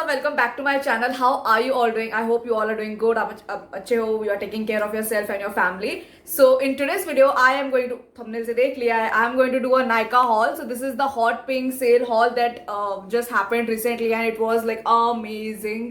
welcome back to my channel. How are you all doing? I hope you all are doing good. अच्छे हो, you are taking care of yourself and your family. So in today's video, I am going to thumbnail से देख लिया है. I am going to do a Nykaa haul. So this is the hot pink sale haul that just happened recently, and it was like amazing.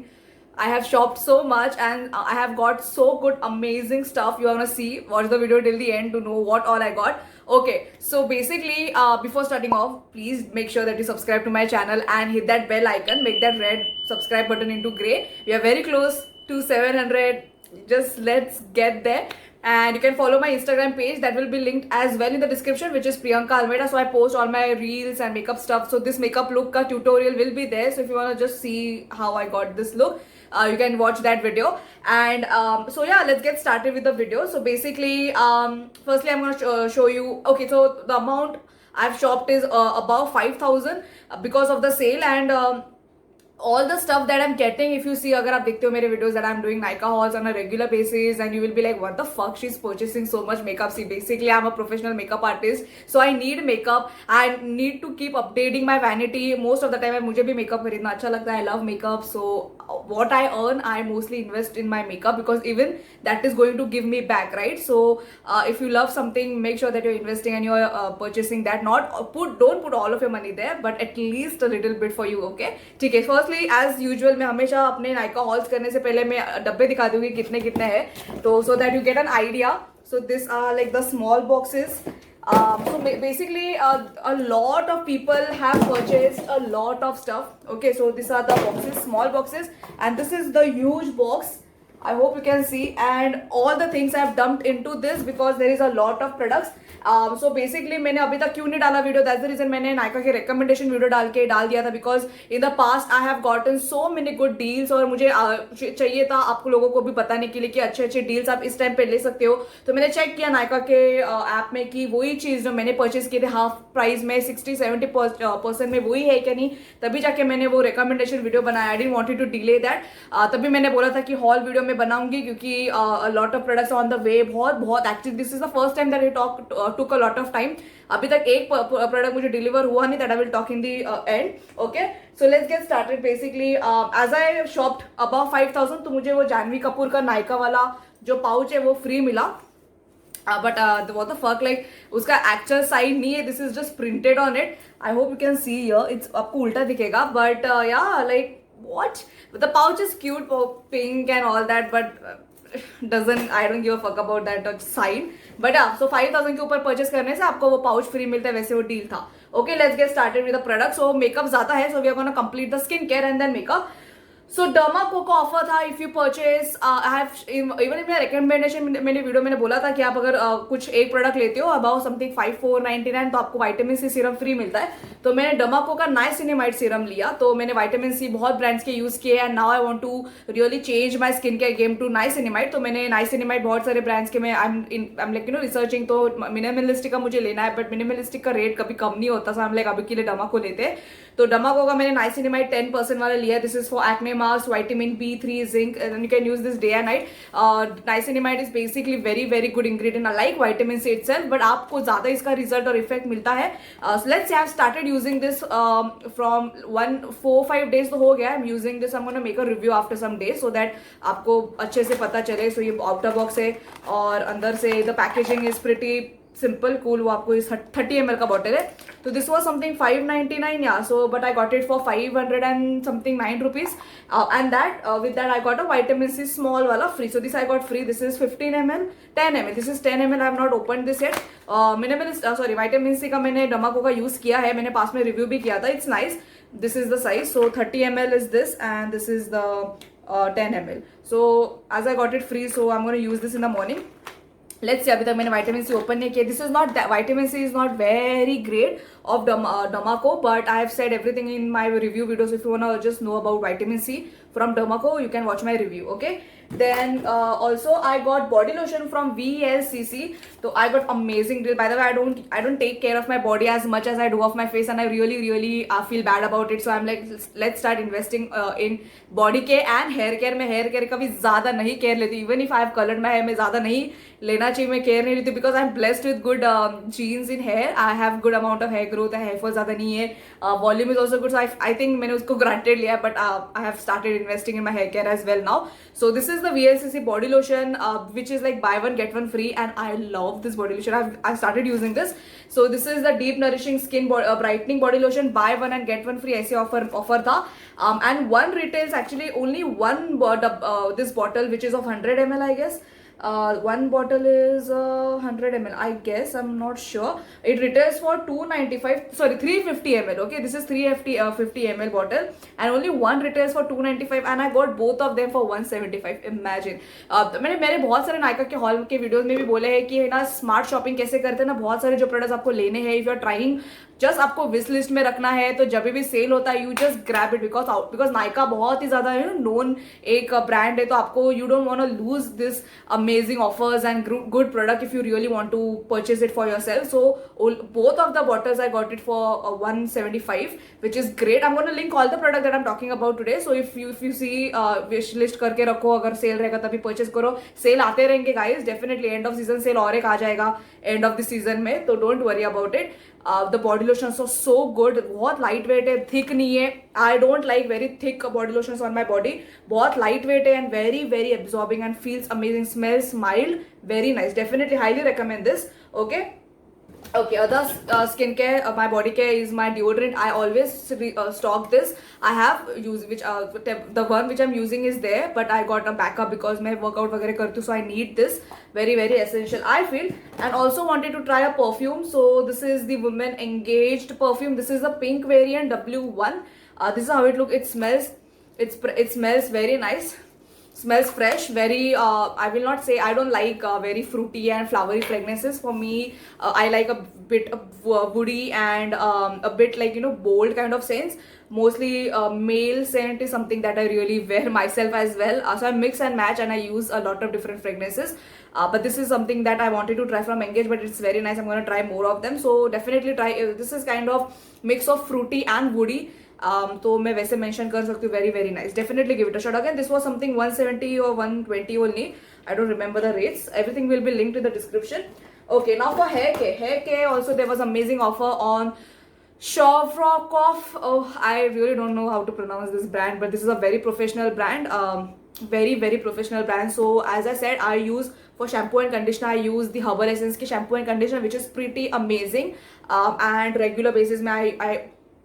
I have shopped so much and I have got so good amazing stuff. You wanna see, watch the video till the end to know what all I got. Okay, so basically before starting off, please make sure that you subscribe to my channel and hit that bell icon, make that red subscribe button into gray. We are very close to 700. Just let's get there. And you can follow my Instagram page that will be linked as well in the description, which is Priyanka Almeida. So I post all my reels and makeup stuff. So this makeup look ka tutorial will be there. So if you want to just see how I got this look, you can watch that video. And so yeah, let's get started with the video. So basically firstly I'm going to show you. Okay, so the amount I've shopped is above 5,000 because of the sale. And all the stuff that I'm getting, if you see, agar aap dekhte ho mere videos that I'm doing Nykaa hauls on a regular basis, and you will be like, what the fuck, she's purchasing so much makeup. See, basically I'm a professional makeup artist, so I need makeup. I need to keep updating my vanity. Most of the time मुझे भी makeup खरीदना अच्छा लगता है. I love makeup, so what I earn I mostly invest in my makeup, because even that is going to give me back, right? So if you love something, make sure that you're investing and you're purchasing that. Don't put all of your money there, but at least a little bit for you. Okay, ठीक है. Firstly as usual मैं हमेशा अपने Nykaa halls करने से पहले मैं डब्बे दिखा दूंगी कितने कितने हैं, तो so that you get an idea. So this are like the small boxes. So basically a lot of people have purchased a lot of stuff. Okay, so these are the boxes, small boxes, and this is the huge box. I hope you can see, and all the things I have dumped into this because there is a lot of products. So basically मैंने अभी तक क्यों नहीं डाला video, that's the reason मैंने नायका के recommendation video डाल दिया था, because in the past I have gotten so many good deals, और मुझे चाहिए था आपको लोगों को भी बताने के लिए कि अच्छे अच्छे डील्स आप इस टाइम पे ले सकते हो. तो मैंने चेक किया नायका के ऐप में कि वही चीज़ जो मैंने परचेज किए थे हाफ प्राइस में 60-70% में वही है क्या नहीं, तभी जाके मैंने वो रिकमेंडेशन वीडियो बनाया. I didn't wanted to delay that. तभी मैंने बोला था कि हॉल वीडियो में बनाऊंगी, क्योंकि lot of products on the way. बहुत actually this is the first time that I took a lot of time. अभी तक एक प्रोडक्ट मुझे डिलीवर हुआ नहीं, that I will talk in the end. Okay, so let's get started. Basically as I shopped about 5,000, तो मुझे वो जानवी कपूर का नायका वाला जो पाउच है वो फ्री मिला. But what the fuck, like उसका एक्चुअल साइड नहीं है, this is just printed on it. I hope you can see here, it's आपको उल्टा दिखेगा, बट या like what the pouch is cute, pink and all that, but I don't give a fuck about that sign. But yeah, so 5,000 के ऊपर purchase करने से आपको वो पाउच फ्री मिलता है, वैसे वो डील था. Okay, let's get started with the product. So makeup ज्यादा है, so we are gonna complete the skin care and then makeup. So Dermaco का ऑफर था, if you purchase I have even in my recommendation मैंने video मैंने बोला था कि आप अगर कुछ एक प्रोडक्ट लेते हो अबाउट समथिंग 5,499, तो आपको विटामिन सी सीरम फ्री मिलता है. तो मैंने डर्माको का नाइसिनिमाइड सीरम लिया. तो मैंने विटामिन सी बहुत ब्रांड्स के यूज किए, and now I want to really change my skin care game to niacinamide. तो मैंने नाइसिनिमाइड बहुत सारे ब्रांड्स के मैं आई एम लाइक रिसर्चिंग. तो मिनिमलिस्टिक का मुझे लेना है, बट मिनिमलिस्टिक का रेट कभी कम नहीं होता, सो हम लाइक अभी के लिए डर्माको लेते हैं. तो डर्माको का मैंने नाइसिनिमाइड 10% वाला लिया. This is for acne mask, vitamin B3, zinc, and you can use this day and night. Niacinamide is basically very good ingredient, like vitamin C itself, but आपको ज़्यादा इसका रिजल्ट और इफेक्ट मिलता है. So let's say I've started using this from 4-5 days तो हो गया. I'm using this. I'm gonna make a review after some days so that आपको अच्छे से पता चले. So ये आउटर बॉक्स है, और अंदर से the packaging is pretty simple cool. वो आपको इस 30 ml का बॉटल है. तो दिस वॉज समथिंग 599, या so but I got it for 500 and something 9 rupees, and that with that I got a vitamin C small वाला free. So this I got free. This is 15 ml, 10 ml. This is 10 ml. I have not open this yet. Vitamin C का मैंने Dermaco का use किया है, मैंने पास में review भी किया था. It's nice. This is the size. So 30 ml is this, and this is the 10 ml. So as I got it free, so I am gonna use this in the morning. Let's see, अभी तक मैंने vitamin C open नहीं किया. This is not vitamin C is not very great of Dermaco, but I have said everything in my review videos. If you want to just know about vitamin C from Dermaco, you can watch my review. Okay, Then also I got body lotion from VLCC. So I got amazing deal. By the way, I don't take care of my body as much as I do of my face, and I really feel bad about it. So I'm like, let's start investing in body care and hair care. मैं hair care का भी ज़्यादा नहीं care लेती. Even if I have colored my hair, मैं ज़्यादा नहीं लेना चाहिए, मैं care नहीं लेती because I'm blessed with good genes in hair. I have good amount of hair growth, hair fall ज़्यादा नहीं है. Volume is also good, so I think मैंने उसको granted लिया, but I have started investing in my hair care as well now. So this is the VLCC body lotion, which is like buy one get one free, and I love this body lotion. I've started using this. So this is the deep nourishing skin brightening body lotion, buy one and get one free ऐसे offer था. And one retails actually only one this bottle, which is of 100 ml, I guess. One bottle is 100 ml, I guess. I'm not sure. It retails for 350 ml. Okay, this is 350 ml bottle, and only one retails for 295, and I got both of them for 175. Imagine. मैंने बहुत सारे नायका के hall के videos में भी बोले हैं कि ना स्मार्ट शॉपिंग कैसे करते हैं ना, बहुत सारे जो प्रोडक्ट्स आपको लेने हैं, if you are trying, just आपको विश लिस्ट में रखना है, तो जब भी सेल होता है you just grab it, because Nykaa बहुत ही ज्यादा नोन एक ब्रांड है, तो आपको you don't want to lose this amazing offers and good product if you really want to purchase it for yourself. So both of the bottles I got it for 175, which is great. I'm going to link all the product that I'm talking about today. So if you see wish list करके रखो, अगर cell रहेगा तभी purchase करो. Cell आते रहेंगे guys, definitely end off season cell और एक आ जाएगा एंड ऑफ द सीजन में, तो don't worry about it. The body lotion so good, बहुत लाइट वेट है, थिक नहीं है. I don't like very thick body lotion on my body. बहुत लाइट वेट है and very absorbing and feels amazing, smells mild, very nice. Definitely highly recommend this. Okay, other skincare, my body care is my deodorant. I always stock this. I have used the one which I'm using is there, but I got a backup because मैं workout वगैरह करती हूँ, so I need this. Very essential I feel. And also wanted to try a perfume. So this is the Women Engaged perfume. This is the pink variant W1. This is how it looks. It smells very nice. Smells fresh, very I will not say, I don't like very fruity and flowery fragrances. For me, I like a bit woody and a bit like bold kind of scents. Mostly male scent is something that I really wear myself as well. So I mix and match and I use a lot of different fragrances. But this is something that I wanted to try from Engage, but it's very nice. I'm going to try more of them. So definitely try. This is kind of mix of fruity and woody. तो मैं वैसे mention कर सकती हूँ. Very nice. Definitely give it a shot. Again this was something 170 or 120 only. I don't remember the rates. Everything will be linked in the description. Okay, now for hair care also there was amazing offer on Shavrokoff. Oh, I really don't know how to pronounce this brand, but this is a very professional brand. Very professional brand. So as I said, I use for shampoo and conditioner, I use the Herbal Essence की shampoo and conditioner, which is pretty amazing. And regular basis में I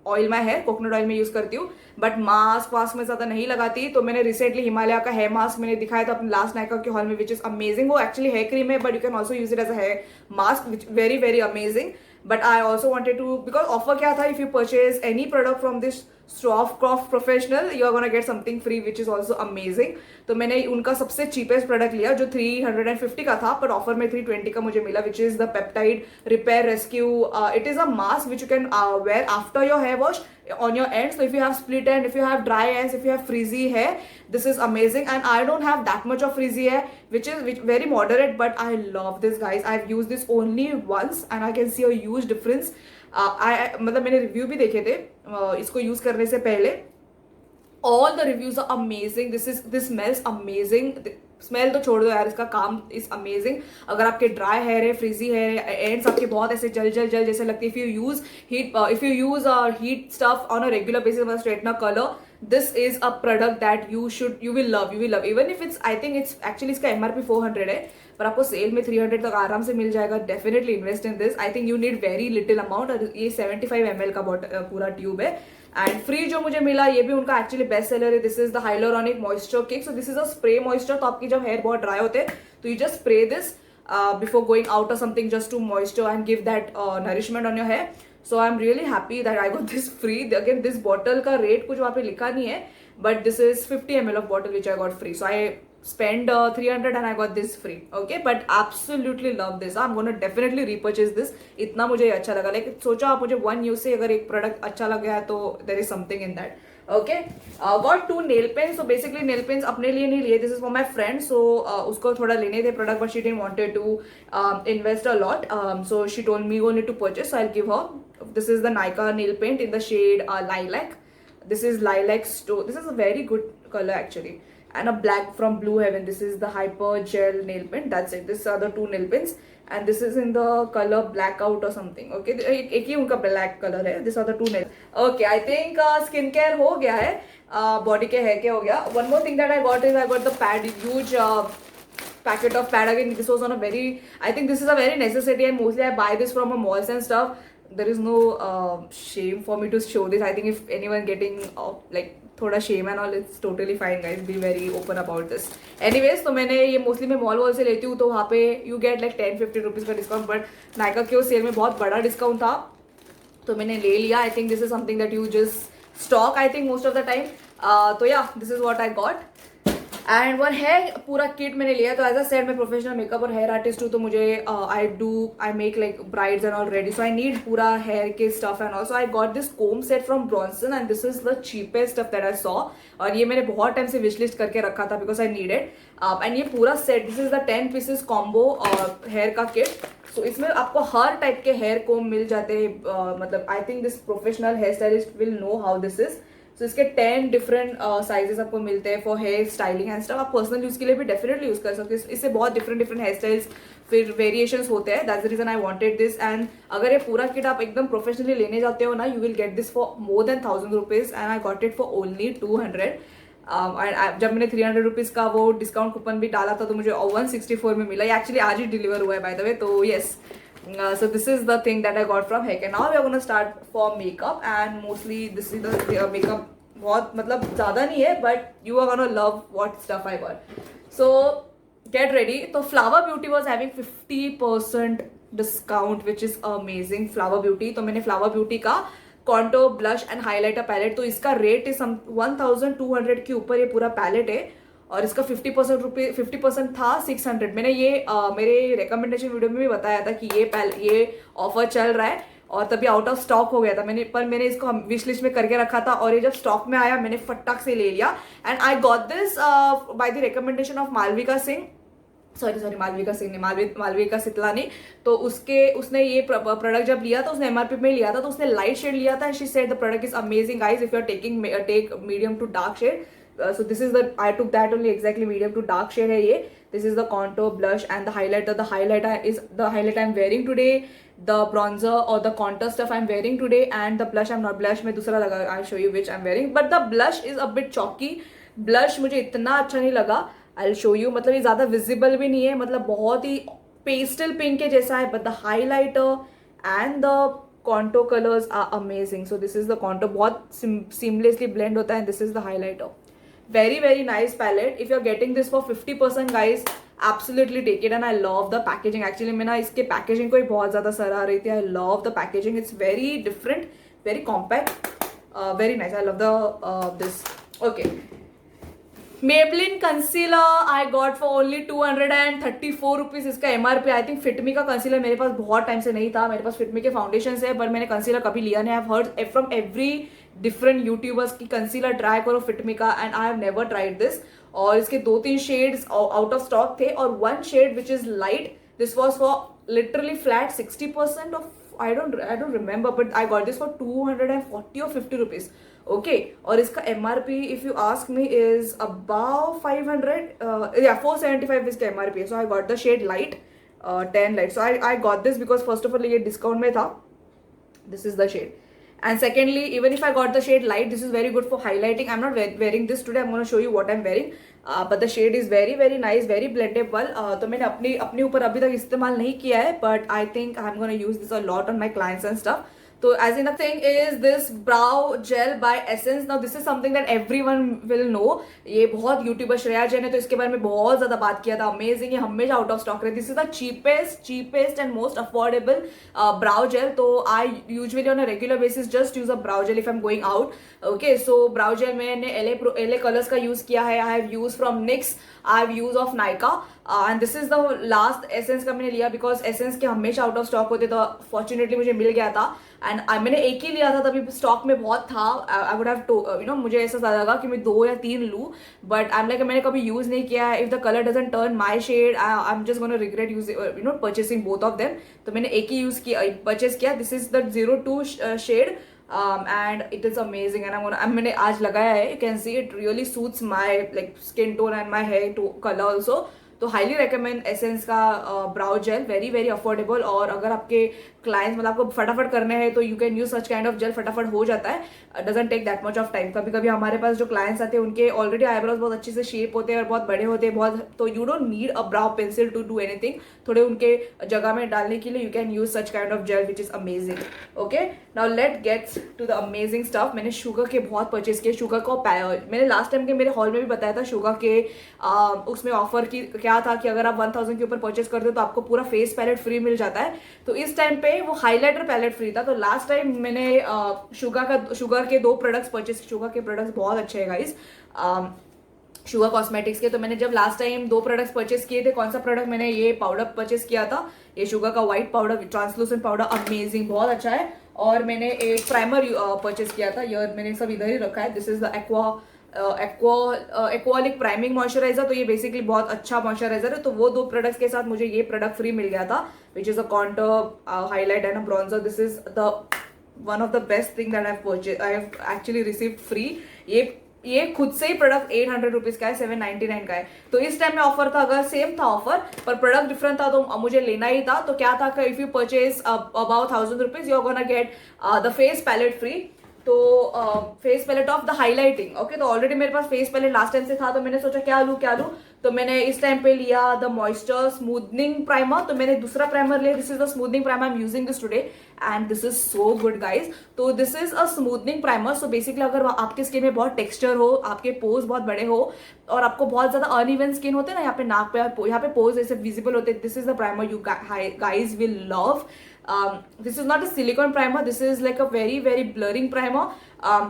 oil my hair coconut oil में use करती हूँ, but mask में ज़्यादा नहीं लगाती. तो मैंने रिसेंटली हिमालय का हेयर मास्क मैंने दिखाया था अपने लास्ट नाइका के हॉल में, विच इज अमेजिंग. वो एक्चुअली हेयर क्रीम है, but you can also use it as a hair mask, which very amazing. But I also wanted to, because offer क्या था, if you purchase any product from this Shavrokoff Professional, you are gonna get something free, which is also amazing. तो मैंने उनका सबसे cheapest product लिया जो 350 का था, पर ऑफर में 320 का मुझे मिला, which is the Peptide Repair Rescue. It is a mask which you can wear after your hair wash on your ends. So if you have split end, if you have dry ends, if you have frizzy hair, this is amazing. And I don't have that much of frizzy hair, which is very moderate, but I love this, guys. I've used this only once and I can see a huge difference. मतलब मैंने review भी देखे थे इसको use करने से पहले. All the reviews are amazing. This smells amazing. Smell तो छोड़ दो यार, इसका काम इज अमेजिंग. अगर आपके ड्राई हेयर है, फ्रीजी हेयर है, एंड्स आपके बहुत ऐसे जल जैसे लगते हैं, if you use heat stuff on a regular basis, मतलब straightener colour, this is a product that you will love. Even if it's, I think it's actually इसका MRP 400 है, पर आपको सेल में 300 तक आराम से मिल जाएगा. Definitely invest in this. I think you need very little amount. और ये 75 ml का पूरा ट्यूब है. एंड फ्री जो मुझे मिला, ये भी उनका एक्चुअली बेस्ट सेलर है. This is the hyaluronic moisture kick. So this is a spray moisture. तो आपकी जब हेयर बहुत ड्राई होते हैं तो you just spray this before going out और something, just to moisture and give that nourishment on your hair. So I am really happy that I got this free. Again this bottle का rate कुछ वहाँ पे लिखा नहीं है, but this is 50 ml of bottle which I got free. So I spend 300 and I got this free. Okay, but absolutely love this. I'm going to definitely repurchase this. इतना मुझे अच्छा लगा. Like सोचो आप, मुझे one use से अगर एक प्रोडक्ट अच्छा लग गया तो there is something in that. Okay, got 2 nail pen. So basically nail pens अपने लिए नहीं लिए, this is for my friend. So उसको थोड़ा लेने थे product, but she didn't wanted to invest a lot. So she told me only to purchase, so I will give her. This is the Nykaa nail paint in the shade lilac. This is lilac stone. This is a very good color actually. And a black from Blue Heaven. This is the hyper gel nail paint. That's it. These are the 2 nail paints. And this is in the color blackout or something. Okay. एक ही उनका black color है. These are the 2 nail. Okay. I think skincare हो गया है. Body के hair के हो गया. One more thing that I got is I got the pad, huge packet of pad. Again, this was on a very, I think this is a very necessity, and mostly I buy this from a malls and stuff. There is no shame for me to show this. I think if anyone getting like थोड़ा shame and all, it's totally fine guys. Be very open about this. Anyways, तो मैंने ये mostly मैं mall wall से लेती हूँ, तो वहाँ पे you get like 10-50 रुपीज़ का डिस्काउंट, बट नायका के सेल में बहुत बड़ा डिस्काउंट था, तो मैंने ले लिया. I think this is something that you just stock I think most of the time. तो yeah this is what I got. And one hair पूरा किट मैंने लिया. तो एज अ सेड मैं प्रोफेशनल मेकअप और हेयर आर्टिस्ट हूँ, तो मुझे I make like brides and all ready, so I need पूरा हेयर के stuff and also I got this comb set from Bronson, and this is the cheapest stuff that I saw. और ये मैंने बहुत time से wish list करके रखा था बिकॉज आई नीडेड. एंड ये पूरा सेट, this is the 10 pieces combo hair का किट. सो इसमें आपको हर टाइप के हेयर कोम मिल जाते हैं. मतलब I think this professional hair stylist will know how this is. So इसके 10 डिफरेंट साइजेस आपको मिलते हैं for hair styling and stuff. आप पर्सनल यूज के लिए भी डेफिनेटली यूज कर सकते हैं. इससे बहुत डिफरेंट हेयर स्टाइल्स फिर वेरिएशंस होते हैं. That's the reason I wanted this. And अगर ये पूरा किट आप एकदम प्रोफेशनली लेने जाते हो ना, you will get this for more than 1000 rupees, and I got it for only 200. जब मैंने 300 रुपीज़ का वो डिस्काउंट कूपन भी डाला था, तो मुझे 164 में मिला. ये एक्चुअली आज ही डिलीवर हुआ है बाय द वे. तो yes, so this is the thing that I got from Heck. And now we are gonna start for makeup, and mostly this is the makeup. बहुत मतलब ज़्यादा नहीं है, but you are gonna love what stuff I got. So get ready. तो Flower Beauty was having 50% discount, which is amazing. Flower Beauty, तो मैंने Flower Beauty का contour blush and highlighter palette, तो इसका रेट इज 1200 के ऊपर ये पूरा पैलेट है, और इसका 50% था 600. मैंने ये मेरे रिकमेंडेशन वीडियो में भी बताया था कि ये ऑफर चल रहा है, और तभी आउट ऑफ स्टॉक हो गया था. मैंने इसको विश लिस्ट में करके रखा था, और ये जब स्टॉक में आया मैंने फटाक से ले लिया. And I got this by the recommendation of Malvika Singh. Sorry Malvika Singh नहीं, मालविका सितलानी. तो उसने ये प्रोडक्ट जब लिया था, उसने एमआरपी में लिया था, तो उसने लाइट शेड लिया था. She said the product is amazing guys if you are take medium to dark shade. So this is the, I took that only exactly medium to dark shade है ये. This is the contour, blush and the highlighter. The highlighter I'm wearing today. The bronzer or the contour stuff I'm wearing today, and the blush I'm not. Blush में दूसरा लगा, I'll show you which I'm wearing. But the blush is a bit chalky. Blush मुझे इतना अच्छा नहीं लगा. I'll show you. मतलब ये ज़्यादा visible भी नहीं है, मतलब बहुत ही pastel pink के जैसा है. But the highlighter and the contour colors are amazing. So this is the contour, बहुत seamlessly blend होता है, and this is the highlighter. Very nice palette. If you're getting this for 50% guys, absolutely take it. And I love the packaging. Actually मैं ना इसके packaging को ही बहुत ज़्यादा सराह रही थी. I love the packaging. It's very different, very compact, very nice. I love the this. Okay. Maybelline concealer I got for only 234 rupees. इसका MRP. I think Fit Me का concealer मेरे पास बहुत टाइम से नहीं था. मेरे पास Fit Me के foundations है, पर मैंने concealer कभी लिया नहीं. I've heard from every different YouTubers की concealer try करो Fit Me का, and I have never tried this. और इसके 2-3 shades out of stock थे, और one shade which is light. This was for literally flat 60% of I don't remember, but I got this for 240 or 50 rupees. Okay, और इसका MRP if you ask me is above 500. 475 इसका MRP. So I got the shade light, 10 light. So I got this because first of all ये discount में था. This is the shade. And secondly, even if I got the shade light, this is very good for highlighting. I'm not wearing this today. I'm going to show you what I'm wearing. But the shade is very nice, very blendable. तो मैंने अपने ऊपर अभी तक इस्तेमाल नहीं किया है, but I think I'm going to use this a lot on my clients and stuff. So as in the thing is this brow gel by Essence. Now this is something that everyone will know. ये बहुत YouTuber Shreya Jain ने तो इसके बारे में बहुत ज़्यादा बात किया था. अमेजिंग, ये हमेशा आउट ऑफ स्टॉक रहे. This is the cheapest and most affordable brow gel. तो I usually on a regular basis just use a brow gel if I'm going out. Okay, so brow gel मैंने LA Colors का use किया है. I have used from NYX. I have used of Nykaa. And this is the last essence का मैंने लिया because essence के हमेशा out of stock होते, तो फॉर्चुनेटली मुझे मिल गया था. एंड मैंने एक ही लिया था, तभी स्टॉक में बहुत था. आई वुड हैव मुझे ऐसा लगा कि मैं 2 या 3 लूँ, बट आई एम लाइक मैंने कभी यूज नहीं किया है. If the colour doesn't turn my shade, I am just gonna regret purchasing both of them. तो मैंने एक ही यूज किया, परचेस किया. This is the 02 shade and it is amazing and मैंने आज लगाया है. You can see it really suits my like skin tone and my hair to color also. तो हाईली रिकमेंड एसेंस का ब्राउ जेल, वेरी वेरी अफोर्डेबल. और अगर आपके clients मतलब आपको फटाफट करने हैं तो you can use such kind of gel, फटाफट हो जाता है. Doesn't take that much of time. कभी कभी हमारे पास जो क्लाइंट्स आते हैं उनके ऑलरेडी आईब्रोज बहुत अच्छे से शेप होते हैं और बहुत बड़े होते हैं बहुत, तो you don't need a brow pencil to do anything. थोड़े उनके जगह में डालने के लिए you can use such kind of gel which is amazing. Okay, now let gets to the amazing stuff. मैंने शुगर के बहुत परचेज किए. शुगर को मैंने लास्ट टाइम के मेरे हॉल में भी बताया था. शुगर के उसमें ऑफर की क्या था कि अगर आप 1000 के ऊपर परचेज करते हो तो आपको पूरा फेस पैलेट फ्री मिल जाता है. तो इस टाइम पे वो हाईलाइटर पैलेट फ्री था. तो लास्ट टाइम मैंने शुगर के 2 प्रोडक्ट्स परचेज. शुगर के प्रोडक्ट्स बहुत अच्छे हैं गाइस, शुगर कॉस्मेटिक्स के. तो मैंने जब लास्ट टाइम 2 प्रोडक्ट्स परचेज किए थे, कौन सा प्रोडक्ट मैंने ये पाउडर परचेज किया था, ये शुगर का white powder, translucent powder, amazing, बहुत अच्छा है. और मैंने एक प्राइमर परचेज किया था, ये मैंने सब इधर ही रखा है. This is the aqualic priming moisturiser. तो ये बेसिकली बहुत अच्छा मॉइस्चराइजर है. तो वो 2 प्रोडक्ट्स के साथ मुझे ये प्रोडक्ट फ्री मिल गया था, which is a contour highlight and a bronzer. This is the one of the best thing that I have actually received free. ये खुद से ही प्रोडक्ट 800 रुपीज का है, 799 का है. तो इस टाइम में ऑफर था, अगर सेम था ऑफर पर प्रोडक्ट डिफरेंट था तो मुझे लेना ही था. तो क्या था, if you purchase about 1000 rupees you are gonna get the face palette free. तो face palette of the highlighting. Okay, तो ऑलरेडी मेरे पास फेस पैलेट लास्ट टाइम से था, तो मैंने सोचा क्या लूं. तो मैंने इस टाइम पे लिया द मॉइस्चर स्मूथनिंग प्राइमर. तो मैंने दूसरा प्राइमर लिया. This is the smoothening primer. I am using this today and this is so good guys. तो this is a smoothening primer. So basically अगर आपके स्किन में बहुत टेक्सचर हो, आपके पोज बहुत बड़े हो और आपको बहुत ज्यादा अनइवन स्किन होते हैं ना, यहाँ पे नाक पे, यहाँ पे पोज ऐसे विजिबल होते हैं, this is the primer you guys will love. This is not a silicone primer, this is like a very very blurring primer.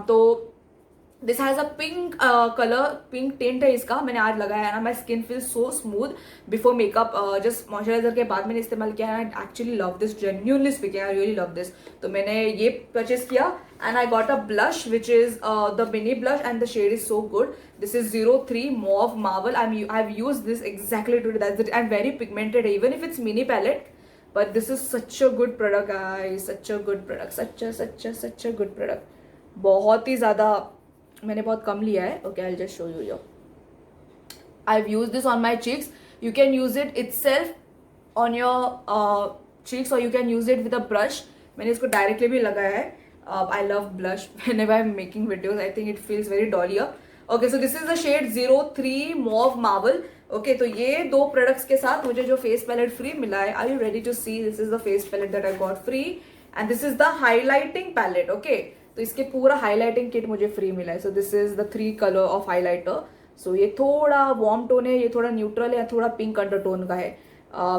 तो this has a pink colour, pink tint है इसका. मैंने आज लगाया है ना, my skin feel so smooth before makeup. Just moisturiser के बाद मैंने इस्तेमाल किया है. I actually love this, genuinely speaking I really love this. तो मैंने ये परचेज किया and I got a blush which is the mini blush and the shade is so good. This is 03 Mauve Marble. I have used this exactly today. That's it. I'm very pigmented even if it's mini palette. But this is such a good product guys, such a good product, such a good product. बहुत ही ज़्यादा, मैंने बहुत कम लिया है. Okay, I'll just show you here. I've used this on my cheeks. You can use it itself on your cheeks or you can use it with a brush. मैंने इसको directly भी लगाया है. I love blush whenever I'm making videos. I think it feels very dollier. Okay, so this is the shade 03 Mauve Marble. Okay, तो ये 2 products के साथ मुझे जो फेस पैलेट फ्री मिला है. Are you ready to see? This is the face palette that I got free and this is the highlighting palette. Okay, तो इसके पूरा हाईलाइटिंग किट मुझे फ्री मिला है. So this is the 3 colour of highlighter. So ये थोड़ा warm tone है, ये थोड़ा न्यूट्रल है, थोड़ा पिंक अंडरटोन का है,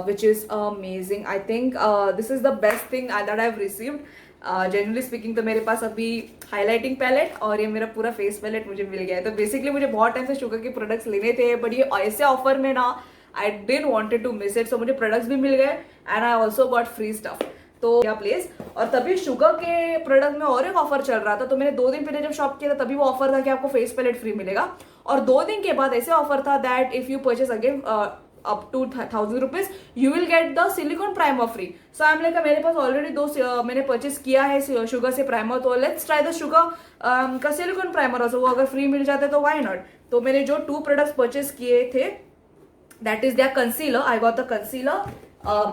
विच is amazing. I think this is the best thing that I have received. Generally speaking तो मेरे पास अभी हाईलाइटिंग पैलेट और ये मेरा पूरा फेस पैलेट मुझे मिल गया है. तो बेसिकली मुझे बहुत टाइम से शुगर के प्रोडक्ट्स लेने थे, बट ये ऐसे ऑफर में ना I didn't wanted to miss it. So मुझे प्रोडक्ट्स भी मिल गए and I also got free stuff. तो या प्लेस. और तभी शुगर के प्रोडक्ट में और एक ऑफर चल रहा था. तो मैंने 2 दिन पहले जब शॉप किया था तभी वो ऑफर था कि आपको फेस पैलेट फ्री मिलेगा. और 2 दिन के बाद ऐसे ऑफर था that if you purchase again up to 1000 rupees you will get the silicone primer free. So I'm like मेरे पास ऑलरेडी 2 मैंने परचेज किया है शुगर से प्राइमर, तो लेट्स ट्राई द शुगर का सिलिकॉन प्राइमर. वो अगर फ्री मिल जाता है तो व्हाई नॉट. तो मैंने जो 2 प्रोडक्ट्स परचेज किए थे that is there concealer. I got the concealer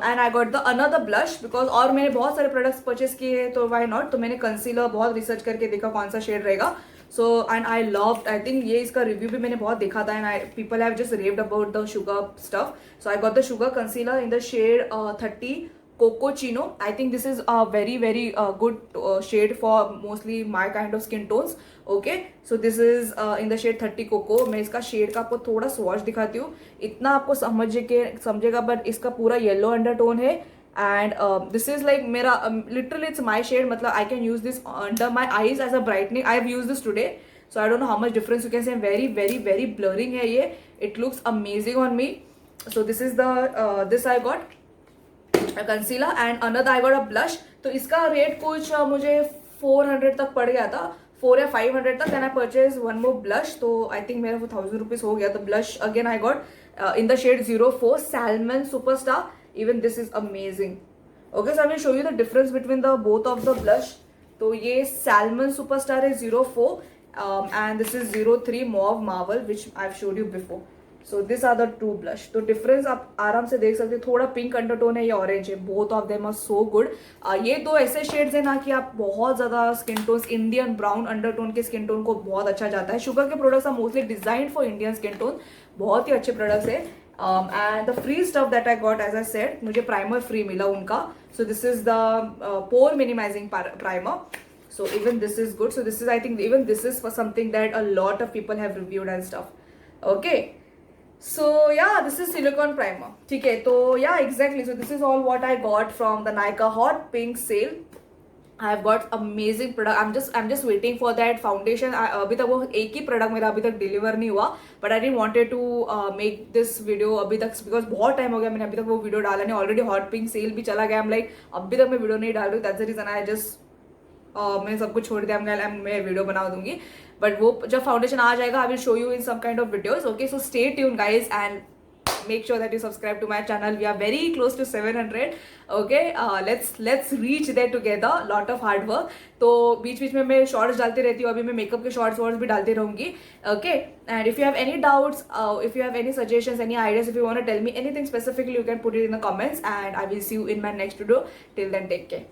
and I got the another blush because और मैंने बहुत सारे प्रोडक्ट्स परचेज किए हैं तो व्हाई नॉट. तो मैंने कंसीलर बहुत रिसर्च करके देखा कौन सा शेड रहेगा. So and I loved, I think ये इसका रिव्यू भी मैंने बहुत देखा था and people have just raved about the Sugar stuff. So I got the Sugar concealer in the shade 30 Cocochino. I think this is a very very good shade for mostly my kind of skin tones. Okay, so this is in the shade 30 Coco. मैं इसका shade का आपको थोड़ा swatch दिखाती हूँ, इतना आपको समझेगा. बट इसका पूरा येलो अंडरटोन है and this is like मेरा literally it's my shade. मतलब I can use this under my eyes as a brightening. I have used this today, so I don't know how much difference you can see. very very very blurring है ये. It looks amazing on me. So this is the this I got a concealer and another I got a blush. तो इसका rate कुछ मुझे 400 तक पड़ गया था, 4 या 500 तक. Then I purchase one more blush, तो आई थिंक मेरा वो 1000 रुपीज हो गया. तो blush again I got in the shade 04 Salmon Superstar. Even this is amazing. Okay, so I will show you the difference between the both of the blush. तो ये Salmon Superstar है 04 and this is 03 Mauve Marvel which I've showed you before. So these are the two blush. तो difference आप आराम से देख सकते हैं. थोड़ा पिंक अंडरटोन है, ये ऑरेंज है. Both of them are so good. ये दो ऐसे शेड्स है ना कि आप बहुत ज़्यादा skin tones, Indian brown undertone के स्किन टोन को बहुत अच्छा जाता है. शुगर के products are mostly designed for Indian skin tone. बहुत ही अच्छे प्रोडक्ट्स है. And the free stuff that I got, as I said, मुझे प्राइमर फ्री मिला उनका. So this is the pore minimising primer. So even this is good. So this is, I think, even this is for something that a lot of people have reviewed and stuff. Okay. So yeah, this is silicone primer. ठीक है. तो yeah, exactly. So this is all what I got from the Nykaa Hot Pink sale. I have got amazing product. I'm just waiting for that foundation. अभी तक वो एक ही product मेरा अभी तक डिलीवर नहीं हुआ. But I didn't wanted to make this video अभी तक because बहुत टाइम हो गया मैंने अभी तक वो वीडियो डाला नहीं. ऑलरेडी हॉट पिंक सेल भी चला गया. I'm like अभी तक मैं वीडियो नहीं डाल रही. That's the reason I just मैंने सब कुछ छोड़ दिया. मैं वीडियो बना दूंगी. बट वो जब फाउंडेशन आ जाएगा, I will show you in some kind of videos. Okay, so stay tune guys and make sure that you subscribe to my channel. We are very close to 700. Okay, let's reach there together. Lot of hard work. तो बीच बीच में मैं shorts डालती रहती हूँ. अभी मैं makeup के shorts भी डालती रहूँगी. Okay, and if you have any doubts, if you have any suggestions, any ideas, if you want to tell me anything specifically, you can put it in the comments and I will see you in my next video. Till then, take care.